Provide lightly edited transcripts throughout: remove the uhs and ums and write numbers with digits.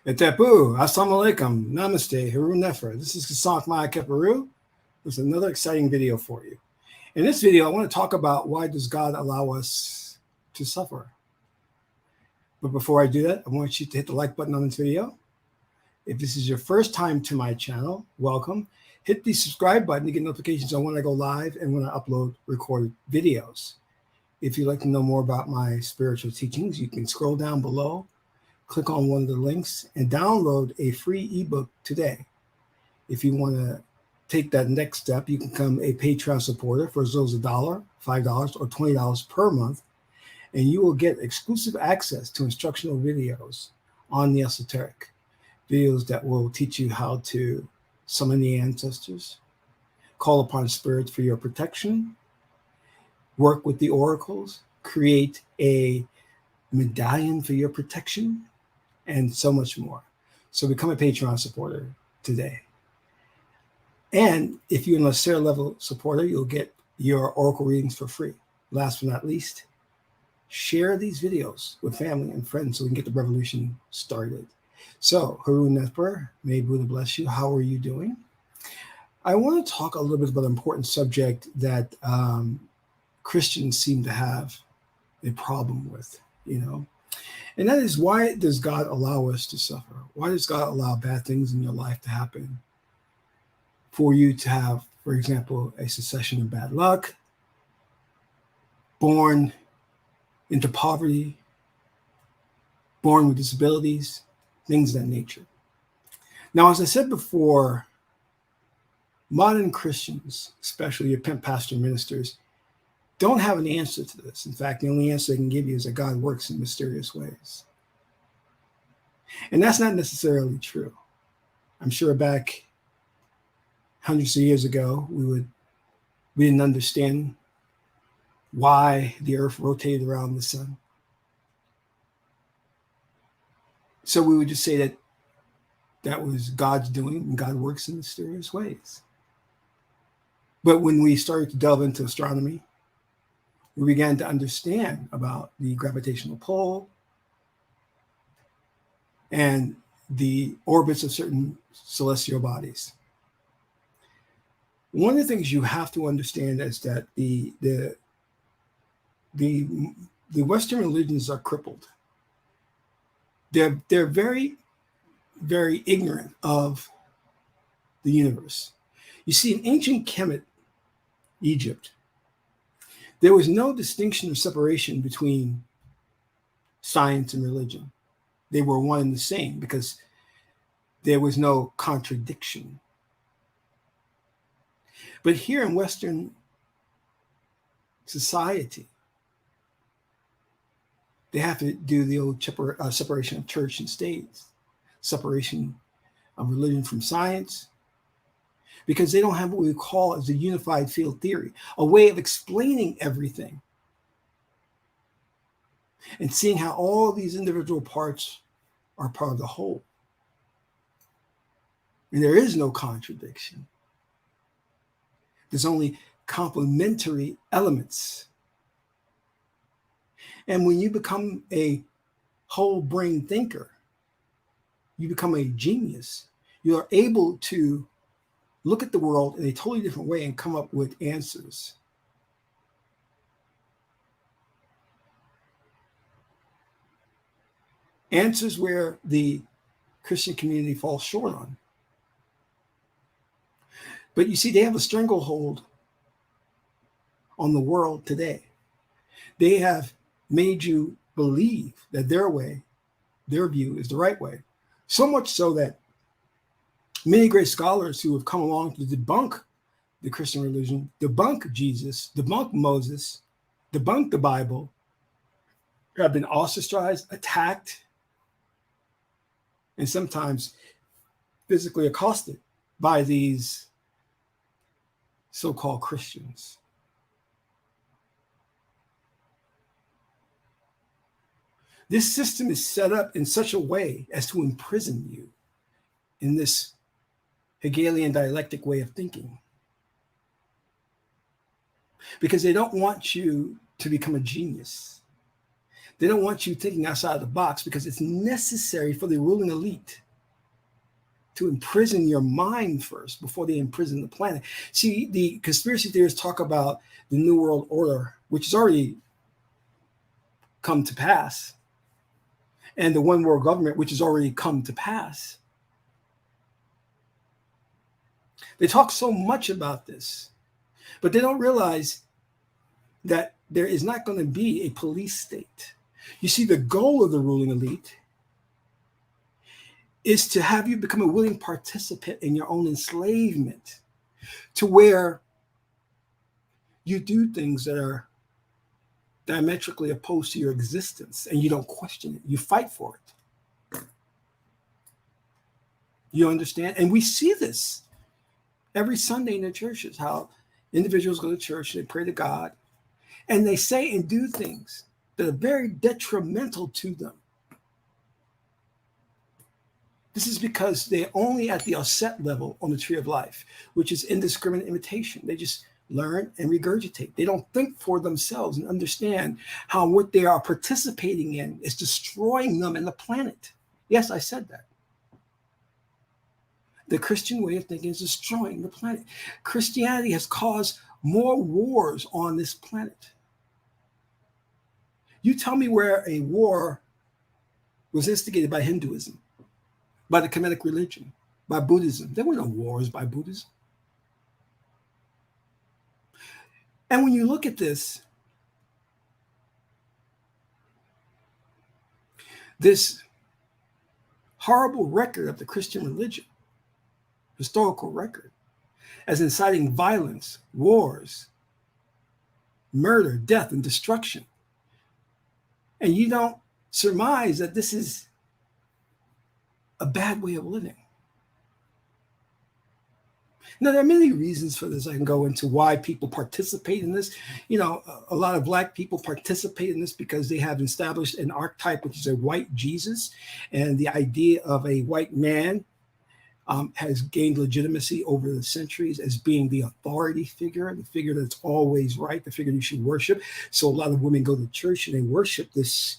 Etepu, Assalamu alaikum, Namaste, Haru Nefer. This is Qesankh Maya Keperu with another exciting video for you. In this video, I want to talk about why does God allow us to suffer. But before I do that, I want you to hit the like button on this video. If this is your first time to my channel, welcome. Hit the subscribe button to get notifications on when I go live and when I upload recorded videos. If you'd like to know more about my spiritual teachings, you can scroll down below, click on one of the links, and download a free ebook today. If you want to take that next step, you can become a Patreon supporter for as little as $1, $5, or $20 per month, and you will get exclusive access to instructional videos on the esoteric, videos that will teach you how to summon the ancestors, call upon spirits for your protection, work with the oracles, create a medallion for your protection, and so much more. So become a Patreon supporter today. And if you're an Asera level supporter, you'll get your oracle readings for free. Last but not least, share these videos with family and friends so we can get the revolution started. So, Haru Nefer, may Buddha bless you. How are you doing? I want to talk a little bit about an important subject that Christians seem to have a problem with, and that is, why does God allow us to suffer? Why does God allow bad things in your life to happen for you to have, for example, a succession of bad luck, born into poverty, born with disabilities, things of that nature? Now, as I said before, modern Christians, especially your pimp pastor ministers, don't have an answer to this. In fact, the only answer they can give you is that God works in mysterious ways. And that's not necessarily true. I'm sure back hundreds of years ago, we didn't understand why the earth rotated around the sun. So we would just say that that was God's doing, and God works in mysterious ways. But when we started to delve into astronomy, we began to understand about the gravitational pull and the orbits of certain celestial bodies. One of the things you have to understand is that the Western religions are crippled. They're very, very ignorant of the universe. You see, in ancient Kemet, Egypt, there was no distinction or separation between science and religion. They were one and the same because there was no contradiction. But here in Western society, they have to do the old separation of church and state, separation of religion from science, because they don't have what we call as a unified field theory, a way of explaining everything and seeing how all these individual parts are part of the whole. And there is no contradiction. There's only complementary elements. And when you become a whole brain thinker, you become a genius. You are able to look at the world in a totally different way and come up with answers. Answers where the Christian community falls short on. But you see, they have a stranglehold on the world today. They have made you believe that their way, their view is the right way. So much so that many great scholars who have come along to debunk the Christian religion, debunk Jesus, debunk Moses, debunk the Bible, have been ostracized, attacked, and sometimes physically accosted by these so-called Christians. This system is set up in such a way as to imprison you in this Hegelian dialectic way of thinking, because they don't want you to become a genius. They don't want you thinking outside the box because it's necessary for the ruling elite to imprison your mind first before they imprison the planet. See, the conspiracy theorists talk about the New World Order, which has already come to pass, and the one world government, which has already come to pass. They talk so much about this, but they don't realize that there is not going to be a police state. You see, the goal of the ruling elite is to have you become a willing participant in your own enslavement, to where you do things that are diametrically opposed to your existence and you don't question it. You fight for it. You understand? And we see this every Sunday in the churches, how individuals go to church, they pray to God, and they say and do things that are very detrimental to them. This is because they're only at the Osset level on the tree of life, which is indiscriminate imitation. They just learn and regurgitate. They don't think for themselves and understand how what they are participating in is destroying them and the planet. Yes, I said that. The Christian way of thinking is destroying the planet. Christianity has caused more wars on this planet. You tell me where a war was instigated by Hinduism, by the Kemetic religion, by Buddhism. There were no wars by Buddhism. And when you look at this horrible record of the Christian religion, historical record, as inciting violence, wars, murder, death, and destruction, and you don't surmise that this is a bad way of living. Now, there are many reasons for this. I can go into why people participate in this. You know, a lot of Black people participate in this because they have established an archetype, which is a white Jesus. And the idea of a white man has gained legitimacy over the centuries as being the authority figure, the figure that's always right, the figure you should worship. So a lot of women go to church and they worship this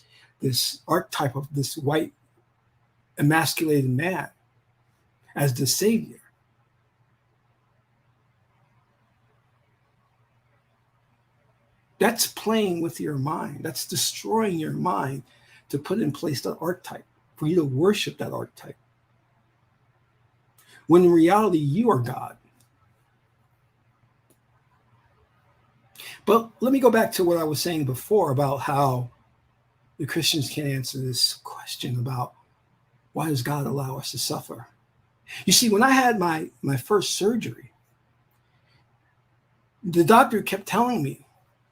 archetype of this white emasculated man as the savior. That's playing with your mind. That's destroying your mind to put in place that archetype, for you to worship that archetype. When in reality, you are God. But let me go back to what I was saying before about how the Christians can't answer this question about why does God allow us to suffer? You see, when I had my first surgery, the doctor kept telling me,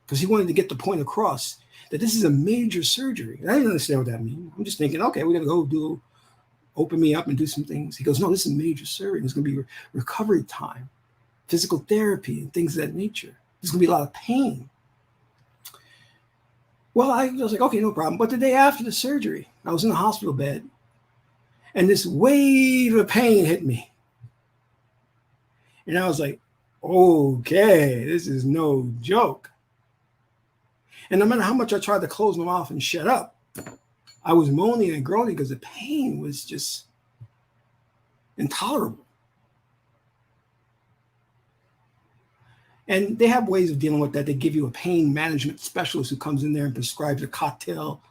because he wanted to get the point across, that this is a major surgery. And I didn't understand what that means. I'm just thinking, okay, we're going to go open me up and do some things. He goes, no, this is a major surgery. There's going to be recovery time, physical therapy, and things of that nature. There's going to be a lot of pain. Well, I was like, okay, no problem. But the day after the surgery, I was in the hospital bed, and this wave of pain hit me. And I was like, okay, this is no joke. And no matter how much I tried to close my mouth and shut up, I was moaning and groaning because the pain was just intolerable. And they have ways of dealing with that. They give you a pain management specialist who comes in there and prescribes a cocktail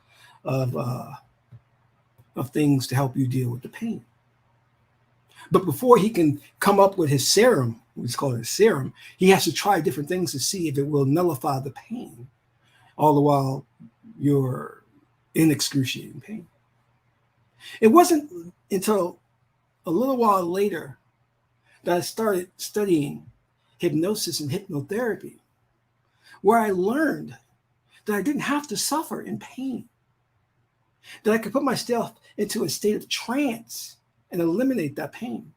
of things to help you deal with the pain. But before he can come up with his serum, it's called a serum, he has to try different things to see if it will nullify the pain, all the while you're in excruciating pain. It wasn't until a little while later that I started studying hypnosis and hypnotherapy, where I learned that I didn't have to suffer in pain, that I could put myself into a state of trance and eliminate that pain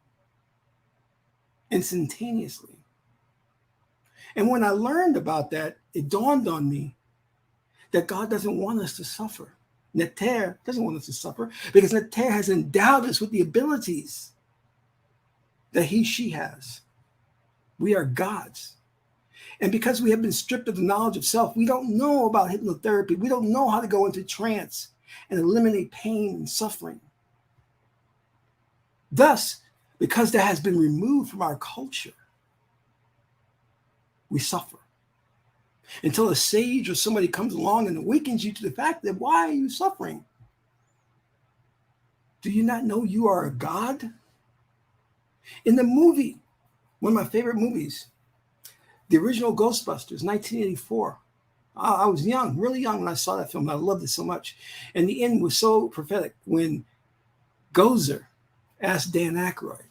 instantaneously. And when I learned about that, it dawned on me that God doesn't want us to suffer. Neter doesn't want us to suffer because Neter has endowed us with the abilities that she has. We are gods. And because we have been stripped of the knowledge of self, we don't know about hypnotherapy. We don't know how to go into trance and eliminate pain and suffering. Thus, because that has been removed from our culture, we suffer. Until a sage or somebody comes along and awakens you to the fact that, why are you suffering? Do you not know you are a god? In the movie, one of my favorite movies, the original Ghostbusters, 1984. I was young, really young when I saw that film. I loved it so much. And the end was so prophetic when Gozer asked Dan Aykroyd,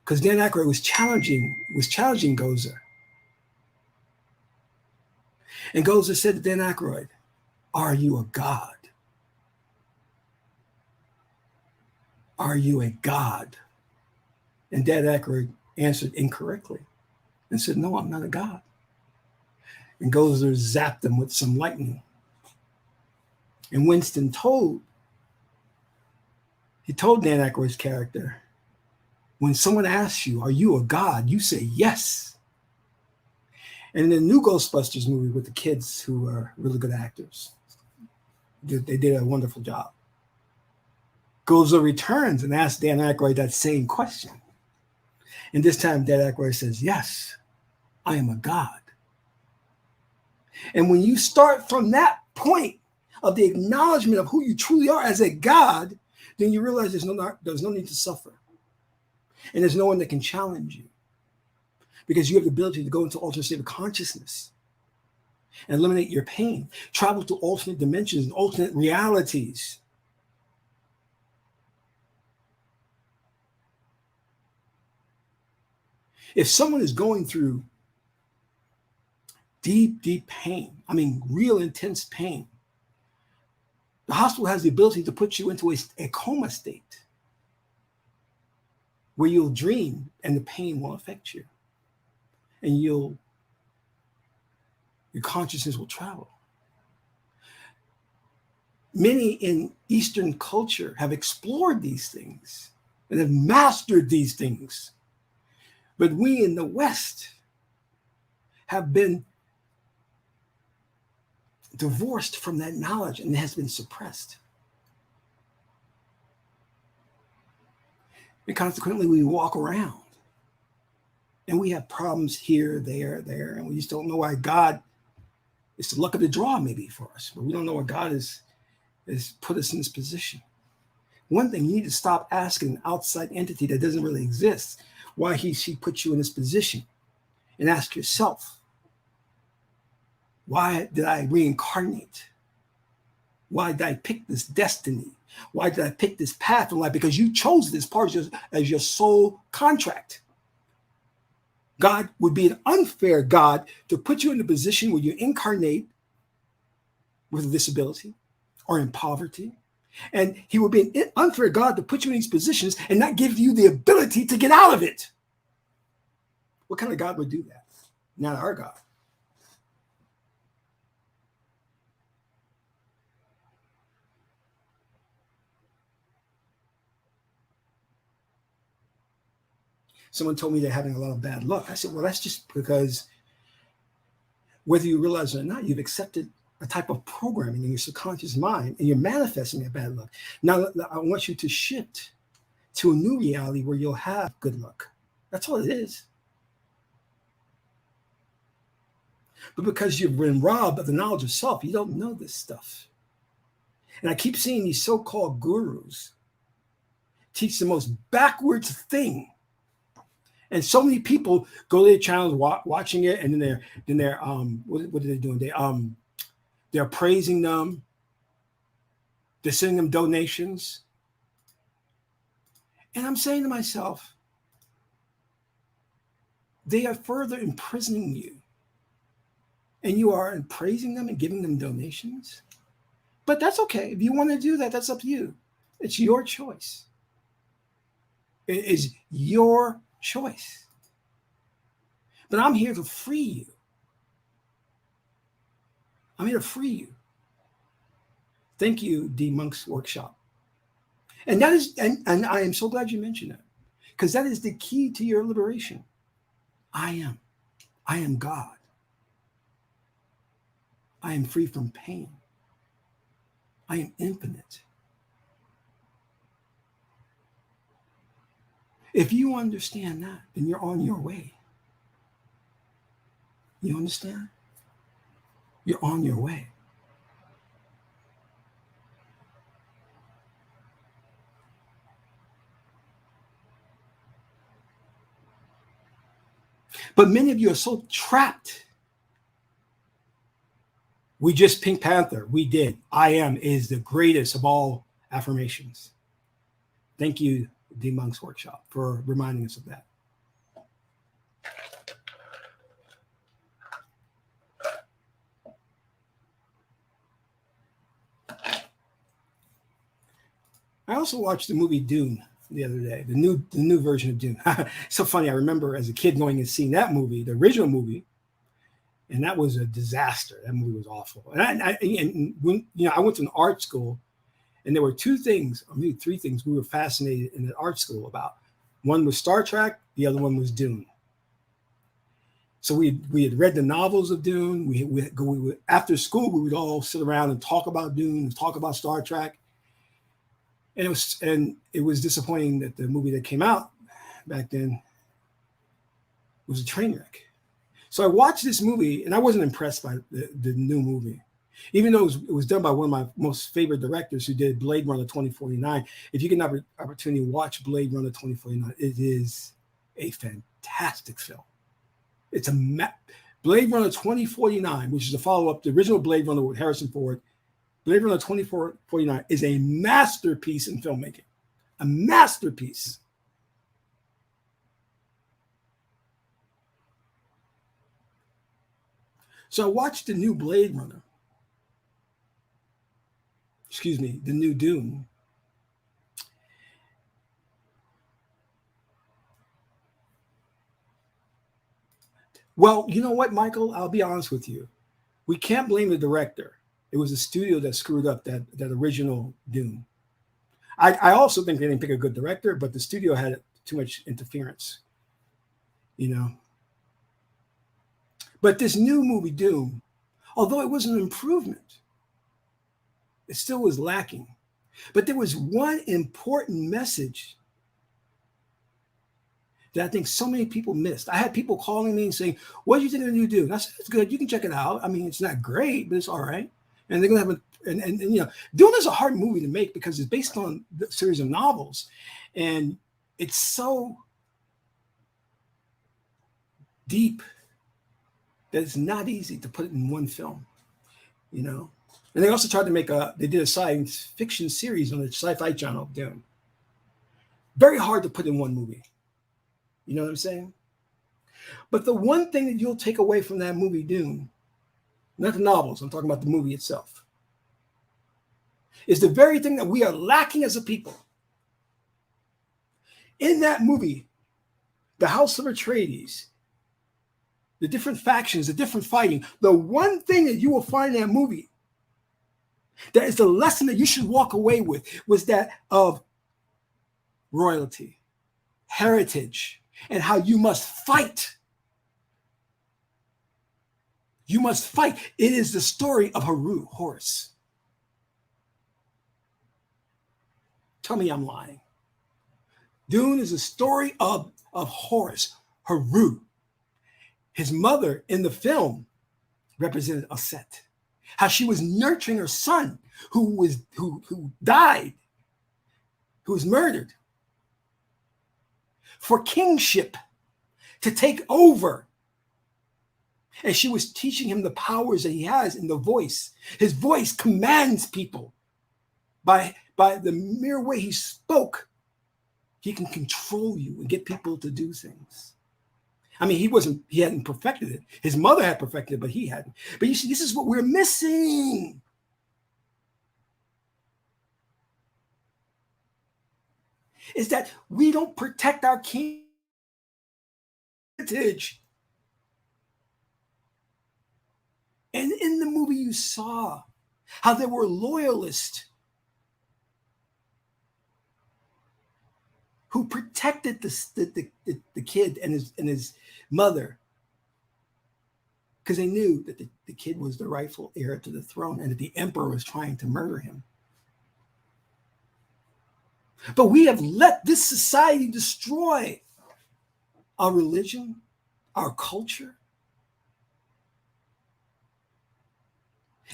because Dan Aykroyd was challenging Gozer. And Gozer said to Dan Aykroyd, "Are you a god? Are you a god?" And Dan Aykroyd answered incorrectly and said, "No, I'm not a god." And Gozer zapped him with some lightning. And Winston told Dan Aykroyd's character, when someone asks you, "Are you a god?" you say yes. And in the new Ghostbusters movie with the kids who are really good actors, they did a wonderful job. Gozer returns and asks Dan Aykroyd that same question. And this time Dan Aykroyd says, "Yes, I am a god." And when you start from that point of the acknowledgement of who you truly are as a god, then you realize there's no need to suffer. And there's no one that can challenge you, because you have the ability to go into alternate state of consciousness and eliminate your pain, travel to alternate dimensions and alternate realities. If someone is going through deep, deep pain, I mean, real intense pain, the hospital has the ability to put you into a coma state where you'll dream and the pain won't affect you. And your consciousness will travel. Many in Eastern culture have explored these things and have mastered these things. But we in the West have been divorced from that knowledge, and it has been suppressed. And consequently, we walk around and we have problems here, there, and we just don't know why God, it's the luck of the draw maybe for us, but we don't know why God has put us in this position. One thing, you need to stop asking an outside entity that doesn't really exist why she put you in this position, and ask yourself, why did I reincarnate? Why did I pick this destiny? Why did I pick this path in life? Because you chose this part as your soul contract. God would be an unfair God to put you in a position where you incarnate with a disability or in poverty. And he would be an unfair God to put you in these positions and not give you the ability to get out of it. What kind of God would do that? Not our God. Someone told me they're having a lot of bad luck. I said, well, that's just because whether you realize it or not, you've accepted a type of programming in your subconscious mind, and you're manifesting that bad luck. Now, I want you to shift to a new reality where you'll have good luck. That's all it is. But because you've been robbed of the knowledge of self, you don't know this stuff. And I keep seeing these so-called gurus teach the most backwards thing. And so many people go to their channels watching it, and then they're what are they doing? They're praising them. They're sending them donations. And I'm saying to myself, they are further imprisoning you. And you are praising them and giving them donations. But that's okay. If you want to do that, that's up to you. It's your choice. It is your choice. But I'm here to free you. I'm here to free you. Thank you, D Monk's Workshop. And that is, and I am so glad you mentioned that, because that is the key to your liberation. I am God. I am free from pain. I am infinite. If you understand that, then you're on your way. You understand? You're on your way. But many of you are so trapped. We just Pink Panther. We did. I am is the greatest of all affirmations. Thank you, D Monk's Workshop, for reminding us of that. I also watched the movie Dune the other day, the new version of Dune. So funny. I remember as a kid going and seeing that movie, the original movie, and that was a disaster. That movie was awful. And when I went to an art school, and there were two things, or maybe three things, we were fascinated in the art school about. One was Star Trek, the other one was Dune. So we had read the novels of Dune. We after school we would all sit around and talk about Dune and talk about Star Trek. And it was disappointing that the movie that came out back then was a train wreck. So I watched this movie and I wasn't impressed by the new movie, even though it was done by one of my most favorite directors who did Blade Runner 2049. If you get an opportunity to watch Blade Runner 2049, it is a fantastic film. It's Blade Runner 2049, which is a follow-up to the original Blade Runner with Harrison Ford. Blade Runner 2049 is a masterpiece in filmmaking. A masterpiece. So I watched the new Blade Runner. Excuse me, the new Dune. Well, you know what, Michael? I'll be honest with you. We can't blame the director. It was the studio that screwed up that original Dune. I also think they didn't pick a good director, but the studio had too much interference, But this new movie, Dune, although it was an improvement, it still was lacking. But there was one important message that I think so many people missed. I had people calling me and saying, "What do you think of the new Dune?" I said, "It's good. You can check it out. I mean, it's not great, but it's all right." And they're gonna have Dune is a hard movie to make because it's based on a series of novels, and it's so deep that it's not easy to put it in one film, And they also tried to they did a science fiction series on the Sci-Fi Channel of Dune. Very hard to put in one movie. You know what I'm saying? But the one thing that you'll take away from that movie, Dune, not the novels, I'm talking about the movie itself, is the very thing that we are lacking as a people. In that movie, the House of Atreides, the different factions, the different fighting, the one thing that you will find in that movie that is the lesson that you should walk away with was that of royalty, heritage, and how you must fight. You must fight. It is the story of Horus. Tell me I'm lying. Dune is a story of Horus, Haru. His mother in the film represented Aset. How she was nurturing her son who died, who was murdered, for kingship, to take over. And she was teaching him the powers that he has in the voice. His voice commands people. By the mere way he spoke, he can control you and get people to do things. I mean, he hadn't perfected it. His mother had perfected it, but he hadn't. But you see, this is what we're missing. Is that we don't protect our heritage. And in the movie, you saw how there were loyalists who protected the kid and his mother, because they knew that the kid was the rightful heir to the throne and that the emperor was trying to murder him. But we have let this society destroy our religion, our culture,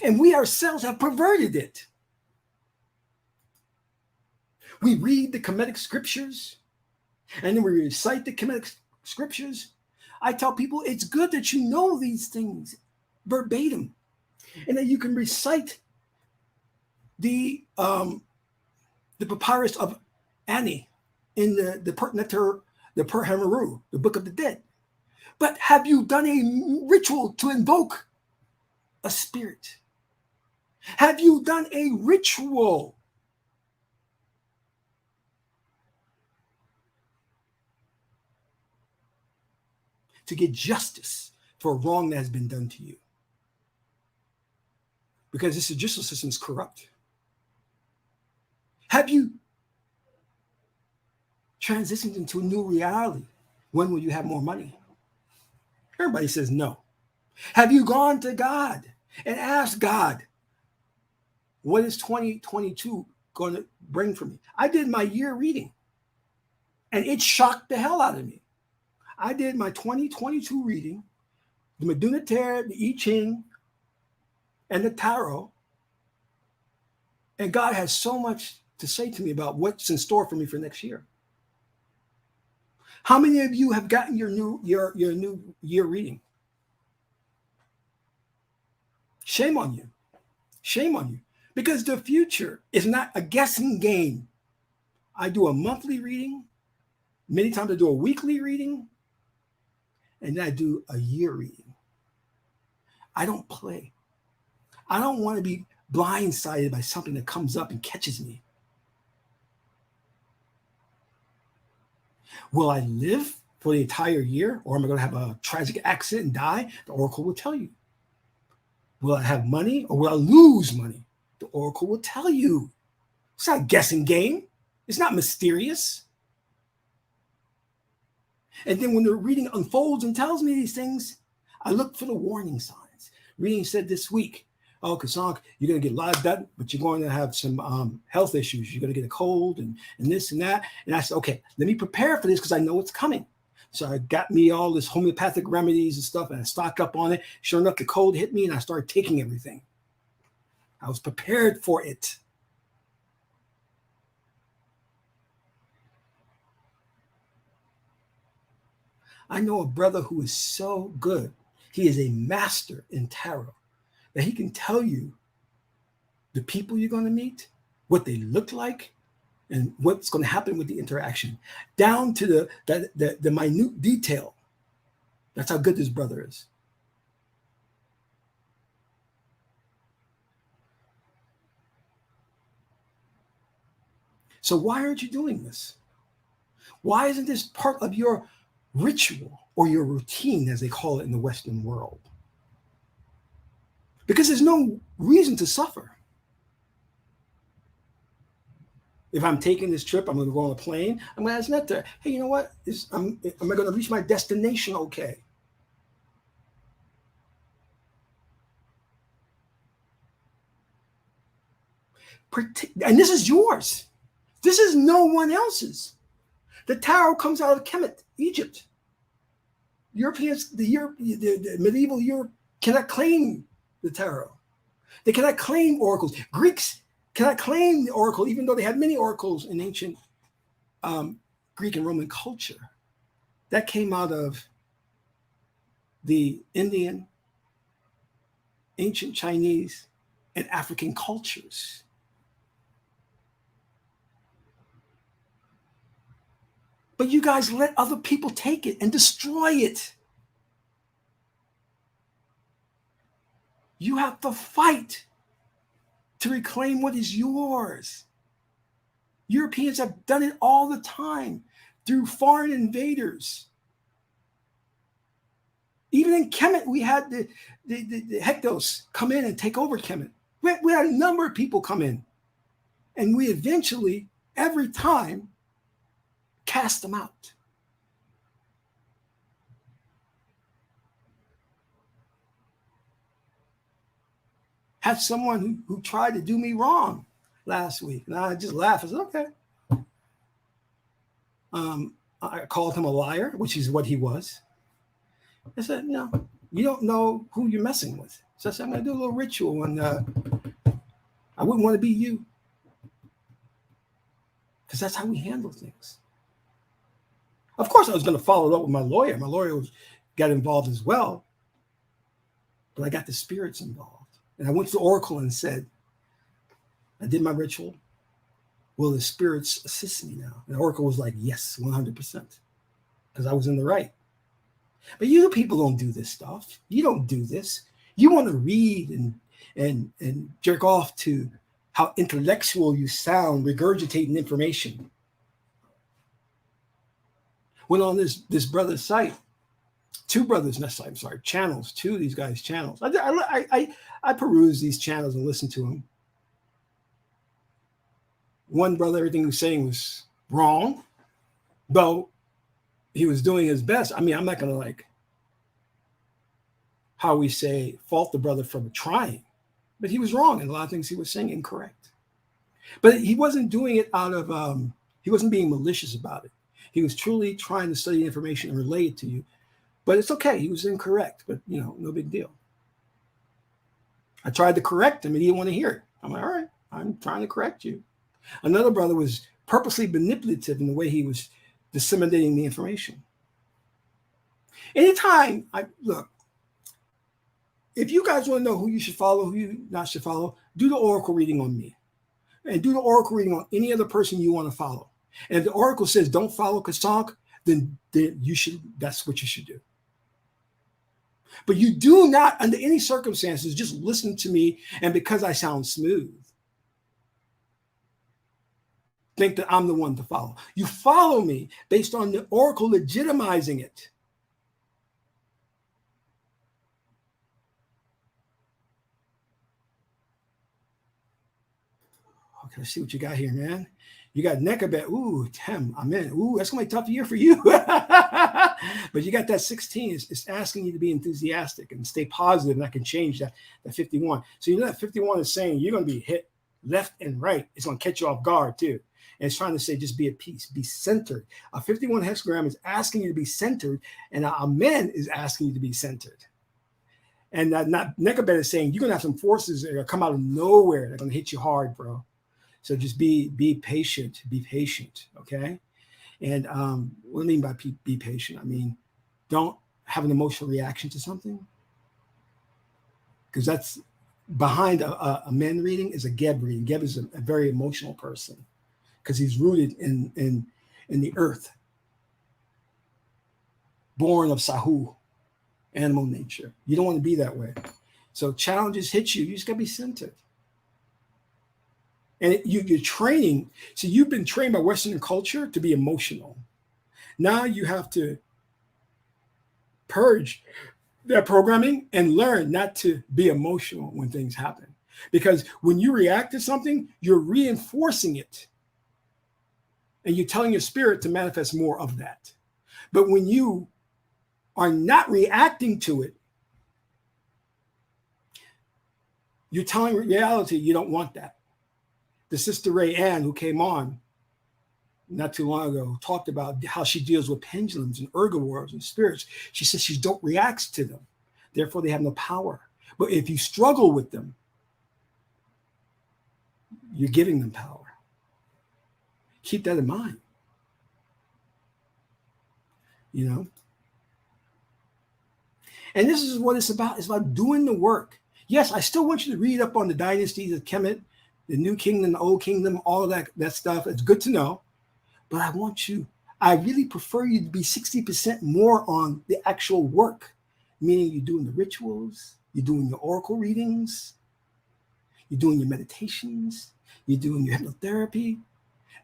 and we ourselves have perverted it. We read the Kemetic scriptures, and then we recite the Kemetic scriptures. I tell people it's good that you know these things verbatim, and that you can recite the papyrus of Ani in the Per-Hamaru, the Book of the Dead. But have you done a ritual to invoke a spirit? Have you done a ritual to get justice for a wrong that has been done to you? Because this judicial system is corrupt. Have you transitioned into a new reality? When will you have more money? Everybody says no. Have you gone to God and asked God, what is 2022 going to bring for me? I did my year reading, and it shocked the hell out of me. I did my 2022 reading, the Meduna Tarot, the I-ching, and the tarot, and God has so much to say to me about what's in store for me for next year. How many of you have gotten your new year reading? Shame on you. Shame on you. Because the future is not a guessing game. I do a monthly reading. Many times I do a weekly reading. And then I do a year reading. I don't play. I don't want to be blindsided by something that comes up and catches me. Will I live for the entire year, or am I going to have a tragic accident and die? The oracle will tell you. Will I have money, or will I lose money? The oracle will tell you. It's not a guessing game. It's not mysterious. And then when the reading unfolds and tells me these things, I look for the warning signs. Reading said this week, oh, Qesankh, you're going to get a lot of that, but you're going to have some health issues. You're going to get a cold and this and that. And I said, okay, let me prepare for this because I know it's coming. So I got me all this homeopathic remedies and stuff, and I stocked up on it. Sure enough, the cold hit me, and I started taking everything. I was prepared for it. I know a brother who is so good. He is a master in tarot, that he can tell you the people you're going to meet, what they look like, and what's going to happen with the interaction, down to the minute detail. That's how good this brother is. So why aren't you doing this? Why isn't this part of your ritual or your routine, as they call it in the Western world? Because there's no reason to suffer. If I'm taking this trip, I'm going to go on a plane. I'm going to ask Netta, hey, you know what? Am I going to reach my destination okay? And this is yours. This is no one else's. The tarot comes out of Kemet, Egypt. Europeans, the medieval Europe cannot claim the tarot. They cannot claim oracles. Greeks cannot claim the oracle, even though they had many oracles in ancient Greek and Roman culture. That came out of the Indian, ancient Chinese, and African cultures. But you guys let other people take it and destroy it. You have to fight to reclaim what is yours. Europeans have done it all the time through foreign invaders. Even in Kemet, we had the Hektos come in and take over Kemet. We had a number of people come in. And we eventually, every time, cast them out. had someone who tried to do me wrong last week. And I just laughed. I said, okay. I called him a liar, which is what he was. I said, no, you don't know who you're messing with. So I said, I'm going to do a little ritual, and I wouldn't want to be you. Because that's how we handle things. Of course, I was going to follow it up with my lawyer. My lawyer got involved as well. But I got the spirits involved. And I went to the oracle and said, I did my ritual. Will the spirits assist me now? And the oracle was like, yes, 100%. Because I was in the right. But you people don't do this stuff. You don't do this. You want to read and jerk off to how intellectual you sound, regurgitating information. Went on this brother's site, channels, two of these guys' channels. I peruse these channels and listen to them. One brother, everything he was saying was wrong, though he was doing his best. I mean, I'm not going to how we say, fault the brother for trying, but he was wrong in a lot of things he was saying incorrect. But he wasn't doing it out of, he wasn't being malicious about it. He was truly trying to study information and relay it to you. But it's okay. He was incorrect, but no big deal. I tried to correct him and he didn't want to hear it. I'm like, all right, I'm trying to correct you. Another brother was purposely manipulative in the way he was disseminating the information. Anytime look, if you guys want to know who you should follow, who you not should follow, do the oracle reading on me. And do the oracle reading on any other person you want to follow. And if the oracle says don't follow Qesankh, then you should, that's what you should do. But you do not, under any circumstances, just listen to me and because I sound smooth, think that I'm the one to follow. You follow me based on the oracle legitimizing it. Okay, let's see what you got here, man. You got Nekabet. Ooh, Tem, I'm in. Ooh, that's going to be a tough year for you. But you got that 16. It's asking you to be enthusiastic and stay positive, and I can change that 51. So that 51 is saying you're going to be hit left and right. It's going to catch you off guard, too. And it's trying to say just be at peace, be centered. A 51 hexagram is asking you to be centered, and a Amen is asking you to be centered. And Nekabet is saying you're going to have some forces that are going to come out of nowhere. They're going to hit you hard, bro. So just be patient, okay? And what I mean by be patient, I mean, don't have an emotional reaction to something, because that's behind a men reading is a Geb reading. Geb is a very emotional person because he's rooted in the earth, born of Sahu, animal nature. You don't want to be that way. So challenges hit you. You just got to be centered. And you're training. So you've been trained by Western culture to be emotional. Now you have to purge that programming and learn not to be emotional when things happen. Because when you react to something, you're reinforcing it. And you're telling your spirit to manifest more of that. But when you are not reacting to it, you're telling reality you don't want that. The sister Ray Ann, who came on not too long ago, talked about how she deals with pendulums and ergowars and spirits. She says she don't react to them. Therefore, they have no power. But if you struggle with them, you're giving them power. Keep that in mind. And this is what it's about. It's about doing the work. Yes, I still want you to read up on the dynasties of Kemet, the new kingdom, the old kingdom, all of that stuff. It's good to know. But I really prefer you to be 60% more on the actual work, meaning you're doing the rituals, you're doing your oracle readings, you're doing your meditations, you're doing your hypnotherapy.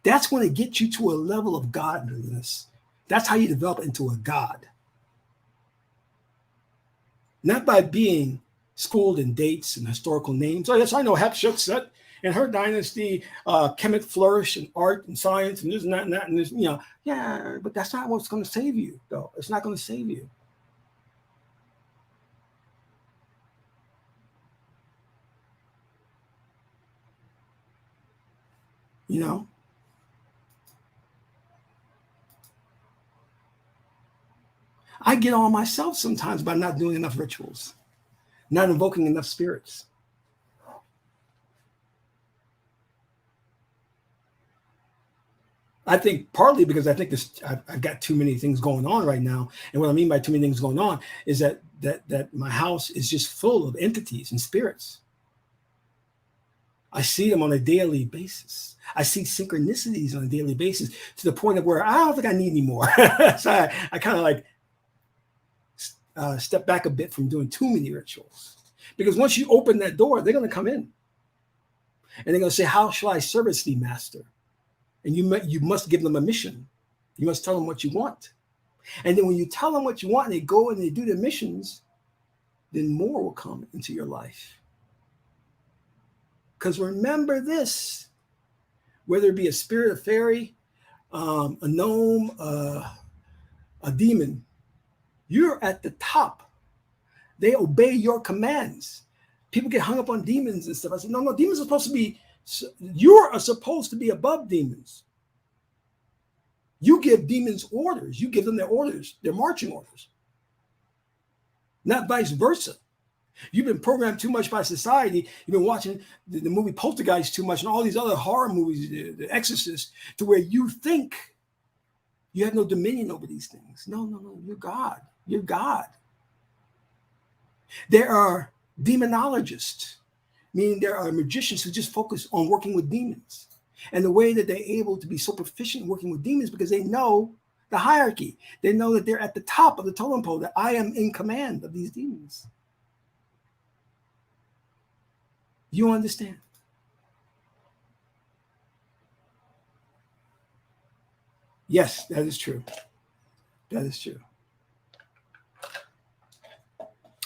That's going to get you to a level of godliness. That's how you develop into a god. Not by being schooled in dates and historical names. Oh, yes, I know Hatshepsut and her dynasty, Kemet flourished in art and science and this and that and that and this, yeah, but that's not what's going to save you, though. It's not going to save you. You know, I get on myself sometimes by not doing enough rituals, not invoking enough spirits. I think partly because I think this I've got too many things going on right now, and what I mean by too many things going on is that my house is just full of entities and spirits. I see them on a daily basis. I see synchronicities on a daily basis to the point of where I don't think I need any more. So I kind of like step back a bit from doing too many rituals, because once you open that door, they're going to come in and they're going to say, "How shall I service thee, master?" And you must give them a mission. You must tell them what you want. And then when you tell them what you want and they go and they do their missions, then more will come into your life. Because remember this, whether it be a spirit, a fairy, a gnome, a demon, you're at the top. They obey your commands. People get hung up on demons and stuff. I said, no, demons are supposed to be, you are supposed to be above demons. You give demons orders. You give them their orders, their marching orders, not vice versa. You've been programmed too much by society. You've been watching the movie Poltergeist too much and all these other horror movies, The Exorcist, to where you think you have no dominion over these things. No. You're God. You're God. There are demonologists, meaning there are magicians who just focus on working with demons. And the way that they're able to be so proficient in working with demons because they know the hierarchy. They know that they're at the top of the totem pole, that I am in command of these demons. You understand? Yes, that is true. That is true.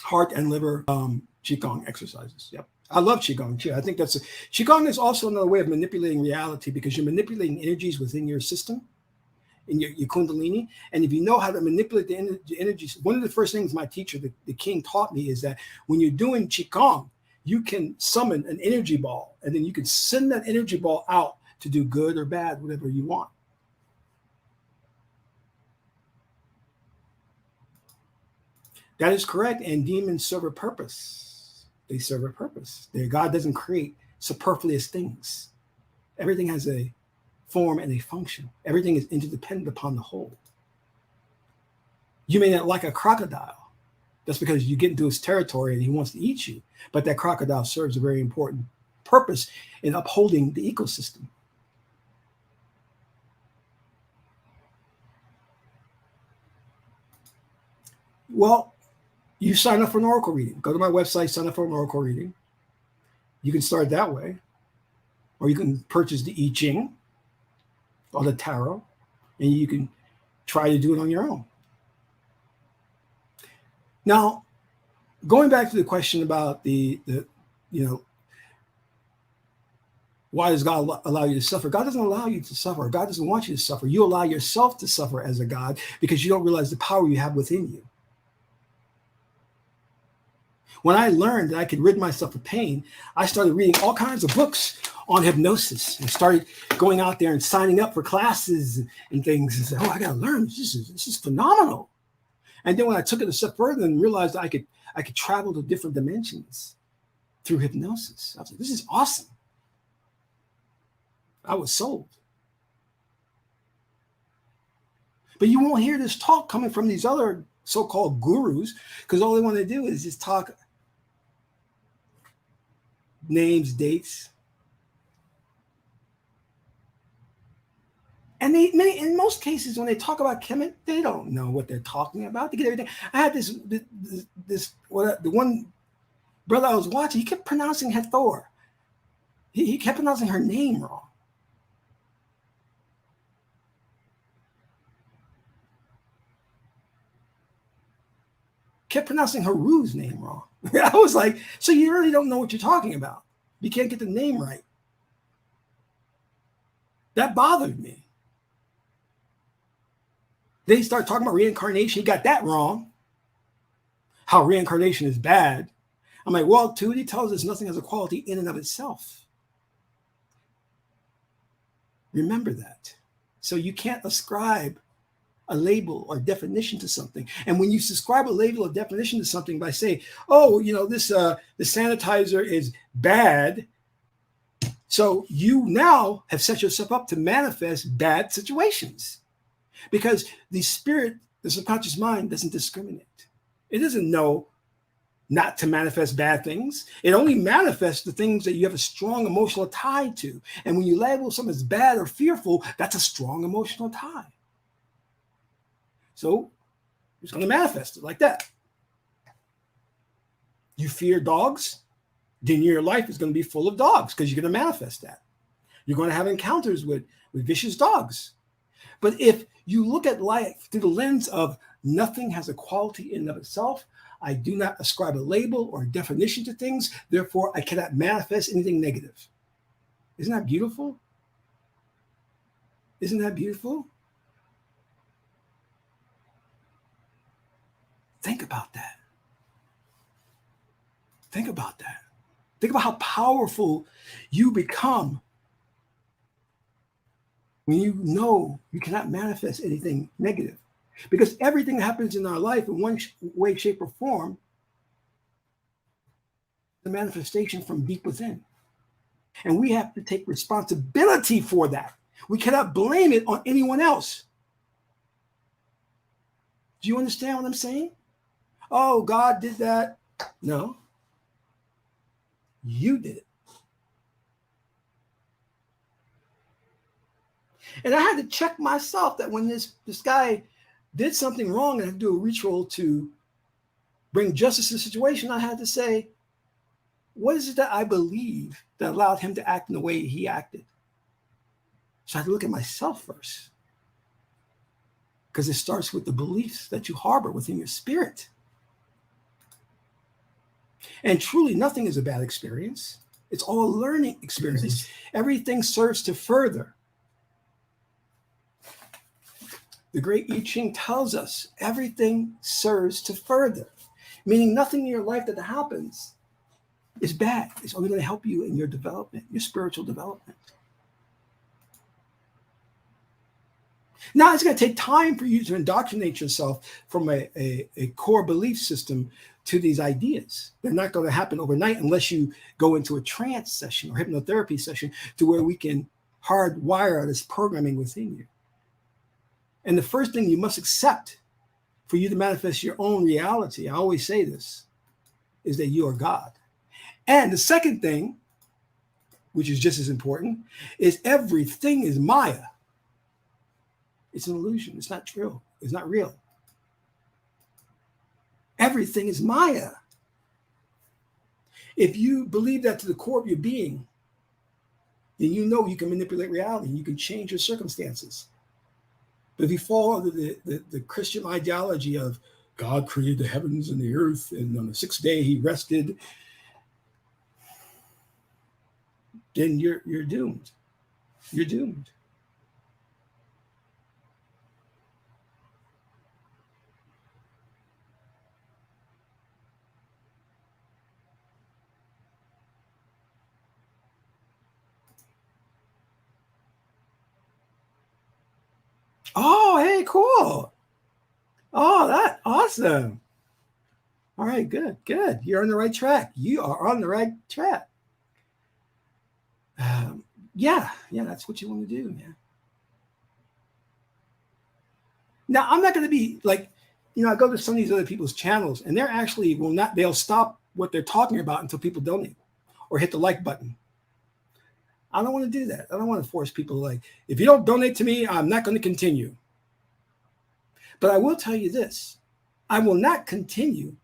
Heart and liver Qigong exercises. Yep. I love Qigong too. I think Qigong is also another way of manipulating reality because you're manipulating energies within your system, in your Kundalini. And if you know how to manipulate the energies, one of the first things my teacher, the king, taught me is that when you're doing Qigong, you can summon an energy ball and then you can send that energy ball out to do good or bad, whatever you want. That is correct. And demons serve a purpose. They serve a purpose. God doesn't create superfluous things. Everything has a form and a function. Everything is interdependent upon the whole. You may not like a crocodile. That's because you get into his territory and he wants to eat you. But that crocodile serves a very important purpose in upholding the ecosystem. Well, you sign up for an oracle reading. Go to my website, sign up for an oracle reading. You can start that way. Or you can purchase the I-ching or the tarot, and you can try to do it on your own. Now, going back to the question about why does God allow you to suffer? God doesn't allow you to suffer. God doesn't want you to suffer. You allow yourself to suffer as a God because you don't realize the power you have within you. When I learned that I could rid myself of pain, I started reading all kinds of books on hypnosis and started going out there and signing up for classes and things and said, I got to learn. This is phenomenal. And then when I took it a step further and realized I could travel to different dimensions through hypnosis, I was like, this is awesome. I was sold. But you won't hear this talk coming from these other so-called gurus because all they want to do is just talk names, dates. And in most cases, when they talk about Kemet, they don't know what they're talking about. They get everything. I had the one brother I was watching, he kept pronouncing Hathor. He kept pronouncing her name wrong. Kept pronouncing Haru's name wrong. I was like, so you really don't know what you're talking about. You can't get the name right. That bothered me. They start talking about reincarnation. He got that wrong. How reincarnation is bad. I'm like, well, Tootie tells us nothing has a quality in and of itself. Remember that. So you can't ascribe a label or definition to something. And when you subscribe a label or definition to something by saying, oh, this the sanitizer is bad, so you now have set yourself up to manifest bad situations, because the spirit, the subconscious mind, doesn't discriminate. It doesn't know not to manifest bad things. It only manifests the things that you have a strong emotional tie to. And when you label something as bad or fearful, that's a strong emotional tie. So it's going to manifest it like that. You fear dogs, then your life is going to be full of dogs, because you're going to manifest that. You're going to have encounters with vicious dogs. But if you look at life through the lens of nothing has a quality in and of itself, I do not ascribe a label or a definition to things, therefore I cannot manifest anything negative. Isn't that beautiful? Isn't that beautiful? Think about that. Think about that. Think about how powerful you become when you know you cannot manifest anything negative. Because everything that happens in our life in one way, shape, or form, the manifestation from deep within. And we have to take responsibility for that. We cannot blame it on anyone else. Do you understand what I'm saying? Oh, God did that. No. You did it. And I had to check myself that when this guy did something wrong and I had to do a ritual to bring justice to the situation, I had to say, what is it that I believe that allowed him to act in the way he acted? So I had to look at myself first, because it starts with the beliefs that you harbor within your spirit. And truly, nothing is a bad experience. It's all a learning experience. Everything serves to further. The great I-ching tells us everything serves to further, meaning nothing in your life that happens is bad. It's only going to help you in your development, your spiritual development. Now, it's going to take time for you to indoctrinate yourself from a core belief system to these ideas. They're not going to happen overnight unless you go into a trance session or hypnotherapy session to where we can hardwire this programming within you. And the first thing you must accept for you to manifest your own reality, I always say this, is that you are God. And the second thing, which is just as important, is everything is Maya. It's an illusion. It's not true. It's not real. Everything is Maya. If you believe that to the core of your being, then you know you can manipulate reality. You can change your circumstances. But if you fall under the Christian ideology of God created the heavens and the earth, and on the sixth day he rested, then you're doomed. You're doomed. Oh, hey, cool. Oh, that's awesome. All right, good. You're on the right track. You are on the right track. Yeah, that's what you want to do, man. Now, I'm not going to be like, I go to some of these other people's channels, and they're actually they'll stop what they're talking about until people donate or hit the like button. I don't want to do that. I don't want to force people like, if you don't donate to me, I'm not going to continue. But I will tell you this. I will not continue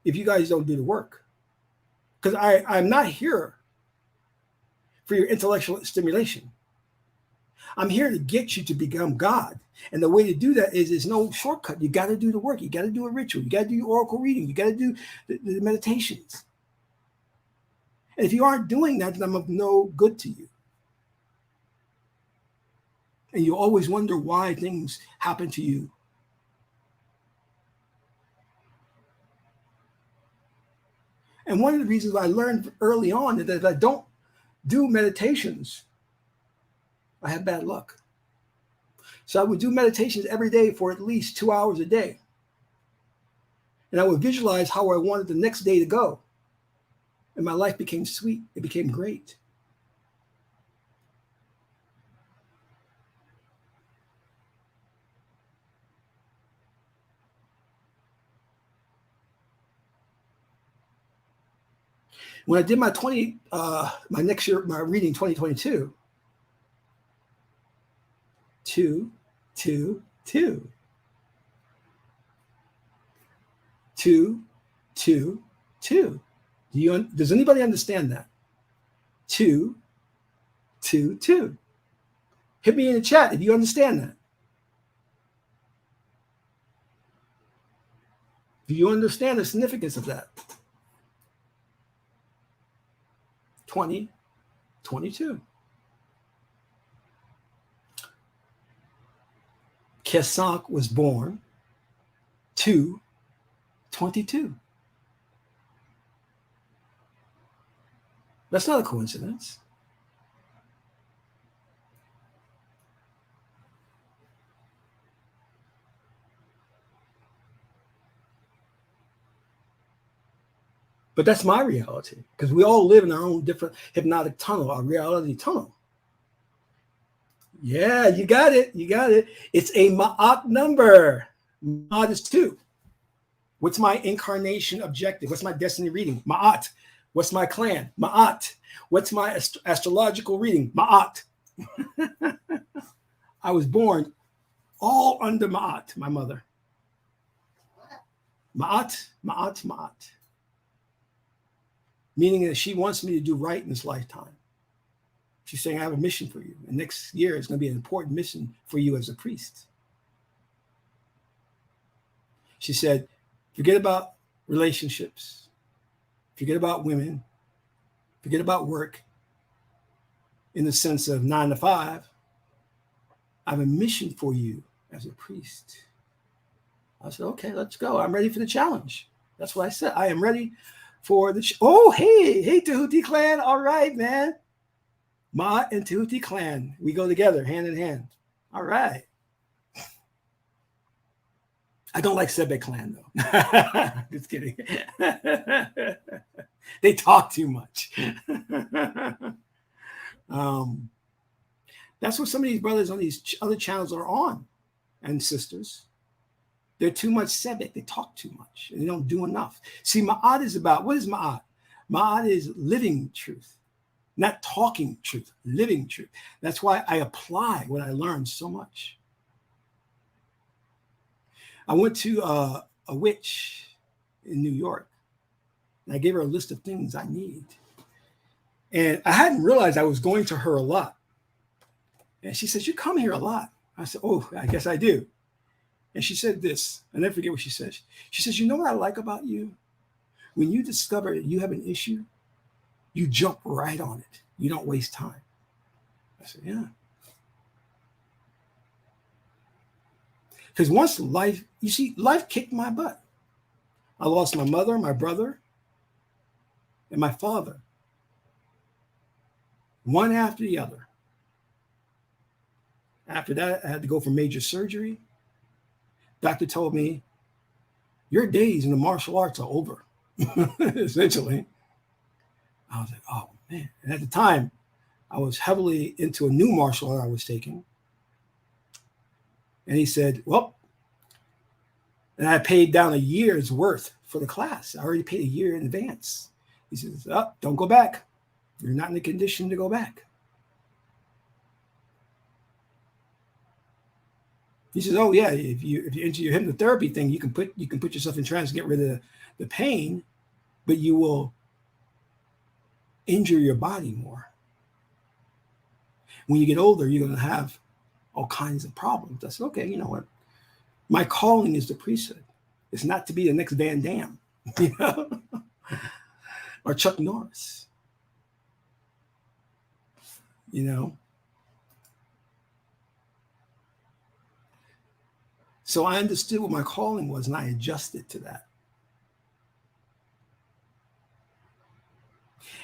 if you guys don't do the work. Because I'm not here for your intellectual stimulation. I'm here to get you to become God. And the way to do that is there's no shortcut. You got to do the work. You got to do a ritual. You got to do your oracle reading. You got to do the meditations. And if you aren't doing that, then I'm of no good to you. And you always wonder why things happen to you. And one of the reasons I learned early on is that if I don't do meditations, I had bad luck. So I would do meditations every day for at least 2 hours a day. And I would visualize how I wanted the next day to go. And my life became sweet. It became great. When I did my my next year, my reading 2022, 2, 2, 2. 2, 2, 2. Does anybody understand that? 2, 2, 2. Hit me in the chat if you understand that. Do you understand the significance of that? 2022. Qesankh was born 2/22. That's not a coincidence. But that's my reality, because we all live in our own different hypnotic tunnel, our reality tunnel. Yeah, you got it. You got it. It's a Ma'at number. Ma'at is 2. What's my incarnation objective? What's my destiny reading? Ma'at. What's my clan? Ma'at. What's my astrological reading? Ma'at. I was born all under Ma'at, my mother. Ma'at, Ma'at, Ma'at. Meaning that she wants me to do right in this lifetime. She's saying, I have a mission for you. And next year is going to be an important mission for you as a priest. She said, forget about relationships. Forget about women. Forget about work in the sense of 9 to 5. I have a mission for you as a priest. I said, okay, let's go. I'm ready for the challenge. That's what I said. I am ready for the hey Tahuti clan. All right, man. Ma and Tahuti clan. We go together, hand in hand. All right. I don't like Sebe clan, though. Just kidding. They talk too much. That's what some of these brothers on these other channels are on, and sisters. They're too much Sebek. They talk too much, and they don't do enough. See, Ma'at is about, what is Ma'at? Ma'at is living truth, not talking truth, living truth. That's why I apply what I learned so much. I went to a witch in New York, and I gave her a list of things I need. And I hadn't realized I was going to her a lot. And she says, you come here a lot. I said, oh, I guess I do. And she said this, I never forget what she said. She says, you know what I like about you? When you discover that you have an issue, you jump right on it. You don't waste time. I said, yeah. Because once life, you see, life kicked my butt. I lost my mother, my brother, and my father. One after the other. After that, I had to go for major surgery. Doctor told me, your days in the martial arts are over, essentially. I was like, oh, man. And at the time, I was heavily into a new martial art I was taking. And he said, well, and I paid down a year's worth for the class. I already paid a year in advance. He says, oh, don't go back. You're not in the condition to go back. He says, oh, yeah, if you enter your hypnotherapy thing, you can put yourself in trance and get rid of the pain, but you will injure your body more. When you get older, you're going to have all kinds of problems. I said, okay, you know what? My calling is the priesthood. It's not to be the next Van Damme, you know, or Chuck Norris, you know. So I understood what my calling was, and I adjusted to that.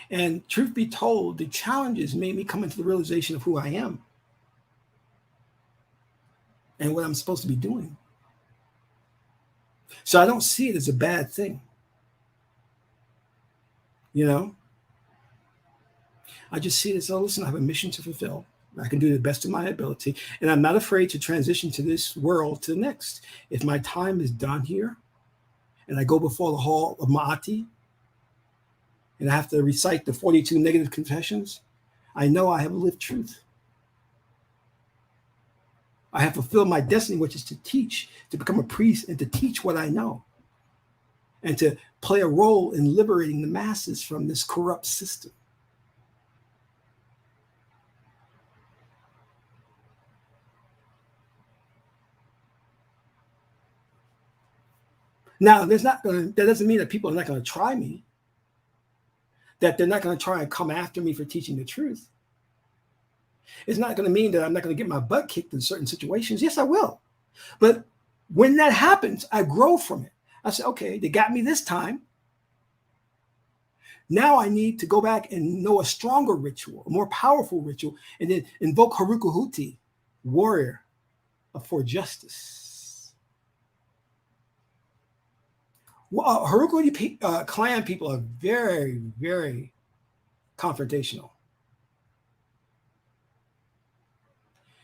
And truth be told, the challenges made me come into the realization of who I am. and what I'm supposed to be doing. So I don't see it as a bad thing. You know, I just see it as, oh, listen, I have a mission to fulfill. I can do the best of my ability. And I'm not afraid to transition to this world to the next. If my time is done here and I go before the hall of Ma'ati and I have to recite the 42 negative confessions, I know I have lived truth. I have fulfilled my destiny, which is to teach, to become a priest and to teach what I know and to play a role in liberating the masses from this corrupt system. Now, that doesn't mean that people are not going to try me, that they're not going to try and come after me for teaching the truth. It's not going to mean that I'm not going to get my butt kicked in certain situations. Yes, I will. But when that happens, I grow from it. I say, okay, they got me this time. Now I need to go back and know a stronger ritual, a more powerful ritual, and then invoke Haruka Huti, warrior for justice. Well, Haruka Huti clan people are very, very confrontational.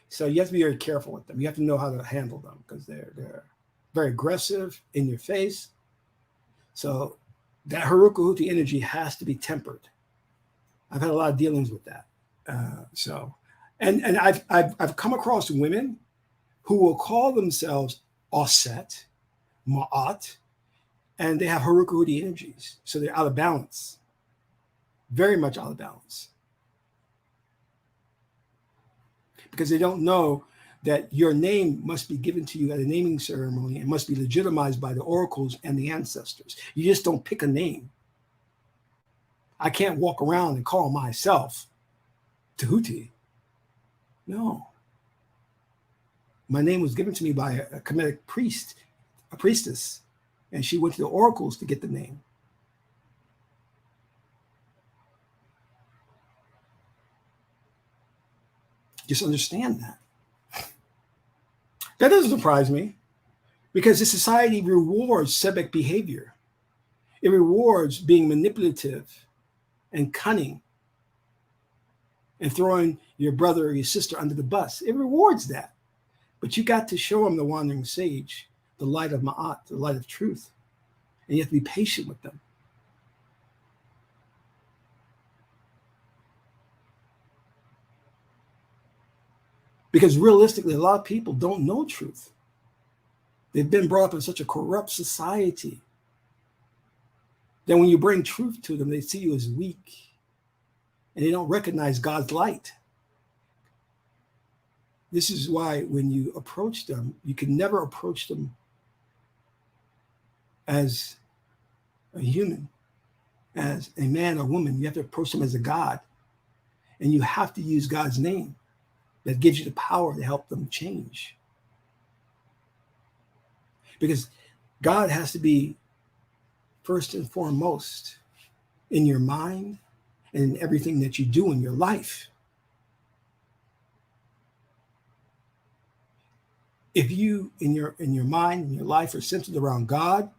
So you have to be very careful with them. You have to know how to handle them because they're very aggressive, in your face. So that Haruka Huti energy has to be tempered. I've had a lot of dealings with that. And I've come across women who will call themselves Osset, Ma'at, and they have Haruka Huti energies. So they're out of balance, very much out of balance. Because they don't know that your name must be given to you at a naming ceremony and must be legitimized by the oracles and the ancestors. You just don't pick a name. I can't walk around and call myself Tahuti. No. My name was given to me by a Kemetic priest, a priestess, and she went to the oracles to get the name. Just understand that. That doesn't surprise me because the society rewards Sebek behavior. It rewards being manipulative and cunning and throwing your brother or your sister under the bus. It rewards that. But you got to show them the wandering sage, the light of Ma'at, the light of truth. And you have to be patient with them. Because realistically, a lot of people don't know truth. They've been brought up in such a corrupt society that when you bring truth to them, they see you as weak and they don't recognize God's light. This is why when you approach them, you can never approach them as a human, as a man or woman. You have to approach them as a God. And you have to use God's name that gives you the power to help them change. Because God has to be first and foremost in your mind and in everything that you do in your life. If you in your mind and your life are centered around God,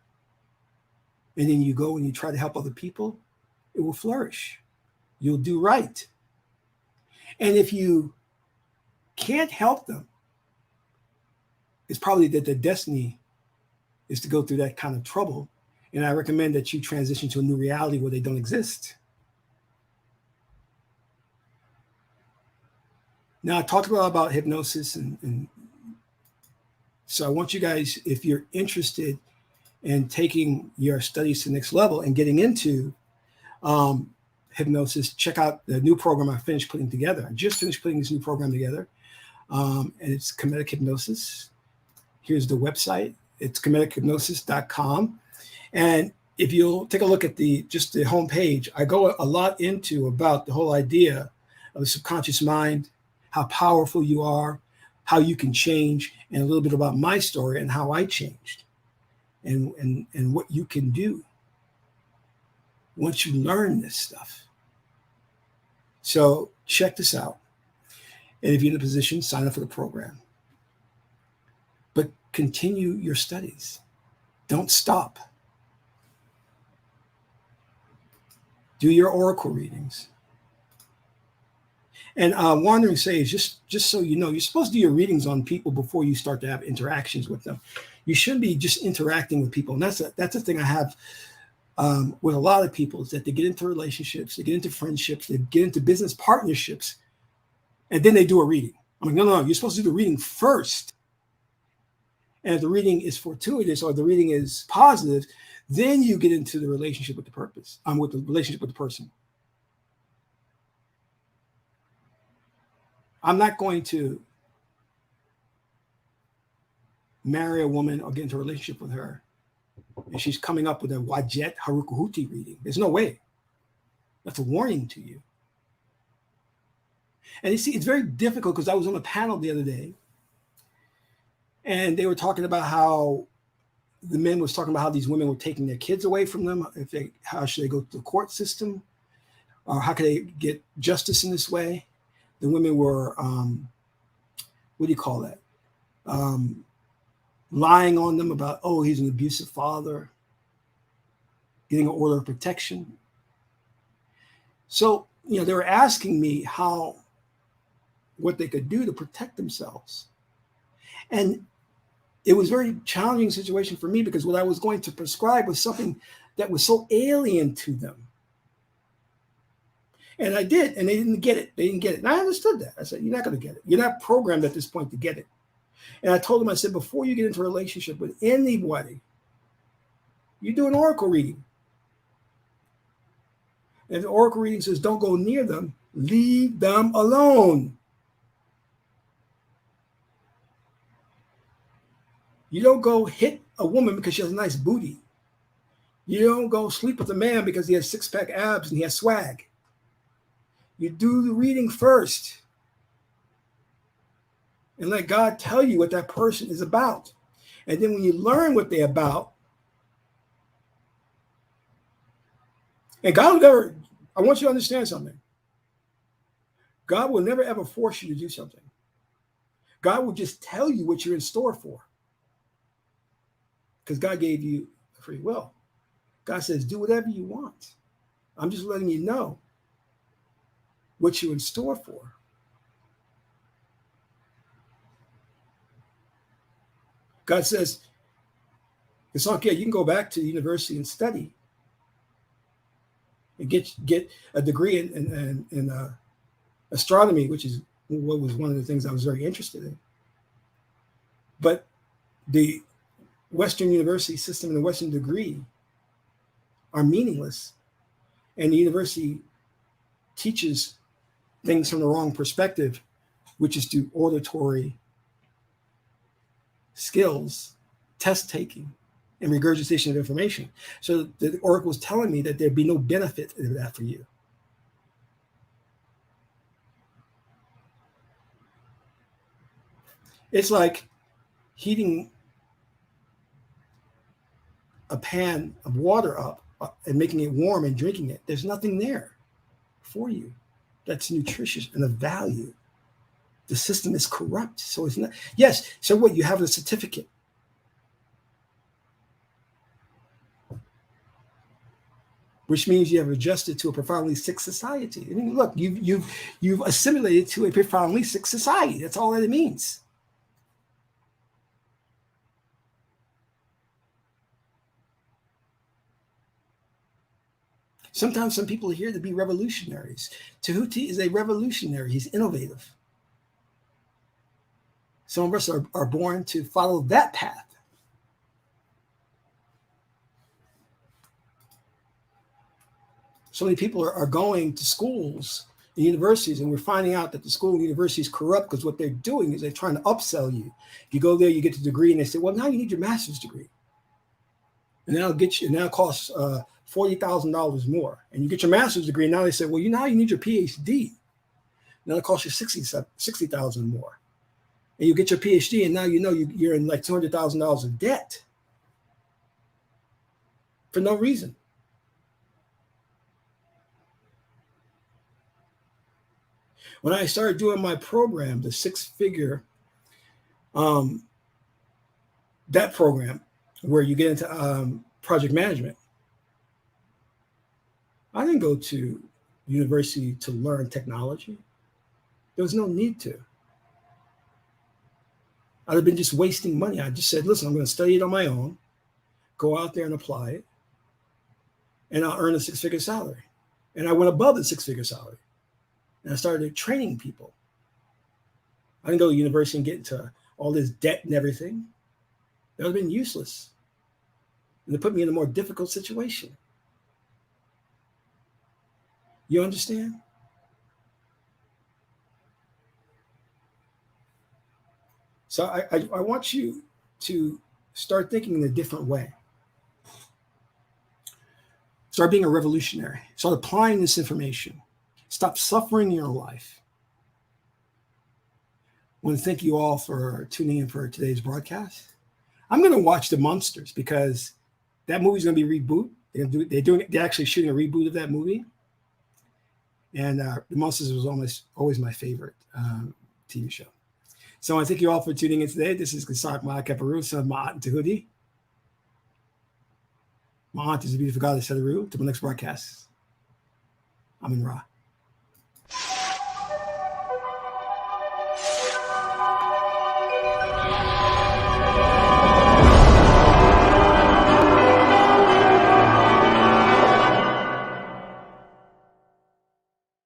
and then you go and you try to help other people, it will flourish. You'll do right. And if you can't help them, it's probably that their destiny is to go through that kind of trouble. And I recommend that you transition to a new reality where they don't exist. Now, I talked a lot about hypnosis, and so I want you guys, if you're interested in taking your studies to the next level and getting into hypnosis, check out the new program I finished putting together. I just finished putting this new program together. And it's Kemetic Hypnosis. Here's the website. It's KemeticHypnosis.com. And if you'll take a look at just the homepage, I go a lot into about the whole idea of the subconscious mind, how powerful you are, how you can change, and a little bit about my story and how I changed, and what you can do once you learn this stuff. So check this out. And if you're in a position, sign up for the program. but continue your studies. Don't stop. Do your oracle readings. And Wandering Sage, just so you know, you're supposed to do your readings on people before you start to have interactions with them. You shouldn't be just interacting with people. And that's a thing I have with a lot of people, is that they get into relationships, they get into friendships, they get into business partnerships, and then they do a reading. I'm like, no, you're supposed to do the reading first. And if the reading is fortuitous or the reading is positive, then you get into the relationship with the purpose. With the relationship with the person. I'm not going to marry a woman or get into a relationship with her and she's coming up with a Wajet Harukuhuti reading. There's no way. That's a warning to you. And you see, it's very difficult, because I was on a panel the other day and they were talking about how the men was talking about how these women were taking their kids away from them. How should they go to the court system? Or how could they get justice in this way? The women were, what do you call that? Lying on them about, oh, he's an abusive father, getting an order of protection. So, they were asking me what they could do to protect themselves. And it was a very challenging situation for me, because what I was going to prescribe was something that was so alien to them. And I did, and they didn't get it. And I understood that. I said, you're not going to get it. You're not programmed at this point to get it. And I told them, I said, before you get into a relationship with anybody, you do an oracle reading. And if the oracle reading says don't go near them, leave them alone. You don't go hit a woman because she has a nice booty. You don't go sleep with a man because he has six-pack abs and he has swag. You do the reading first and let God tell you what that person is about. And then when you learn what they're about, and God will never, I want you to understand something. God will never ever force you to do something. God will just tell you what you're in store for. Because God gave you free will. God says, do whatever you want. I'm just letting you know what you're in store for. God says, Qesankh, you can go back to the university and study and get a degree in astronomy, which is what was one of the things I was very interested in. But the Western university system and the Western degree are meaningless. And the university teaches things from the wrong perspective, which is through auditory skills, test taking, and regurgitation of information. So the oracle was telling me that there'd be no benefit in that for you. It's like heating a pan of water up and making it warm and drinking it. There's nothing there for you that's nutritious and of value. The system is corrupt. So it's not. Yes. So what? You have a certificate. Which means you have adjusted to a profoundly sick society. I mean, look, you've assimilated to a profoundly sick society. That's all that it means. Sometimes some people are here to be revolutionaries. Tahuti is a revolutionary. He's innovative. Some of us are born to follow that path. So many people are going to schools and universities, and we're finding out that the school and university is corrupt because what they're doing is they're trying to upsell you. You go there, you get the degree, and they say, well, now you need your master's degree. And that'll get you, and that'll cost $40,000 more. And you get your master's degree, and now they say, well, now you need your PhD. Now it costs you $60,000 more. And you get your PhD, and now you're in like $200,000 of debt for no reason. When I started doing my program, the six-figure that program where you get into project management. I didn't go to university to learn technology. There was no need to. I'd have been just wasting money. I just said, listen, I'm going to study it on my own, go out there and apply it, and I'll earn a six-figure salary. And I went above the six-figure salary. And I started training people. I didn't go to university and get into all this debt and everything. That would have been useless. And it put me in a more difficult situation. You understand? So I want you to start thinking in a different way. Start being a revolutionary. Start applying this information. Stop suffering your life. I want to thank you all for tuning in for today's broadcast. I'm going to watch The Monsters because that movie's going to be reboot. They're actually shooting a reboot of that movie. And The Monsters was always my favorite TV show. So I want to thank you all for tuning in today. This is Qesankh Ma'akaparu, son of Ma'at Tahudi. Ma'at is the beautiful goddess of the Ru. To my next broadcast, I'm in Ra.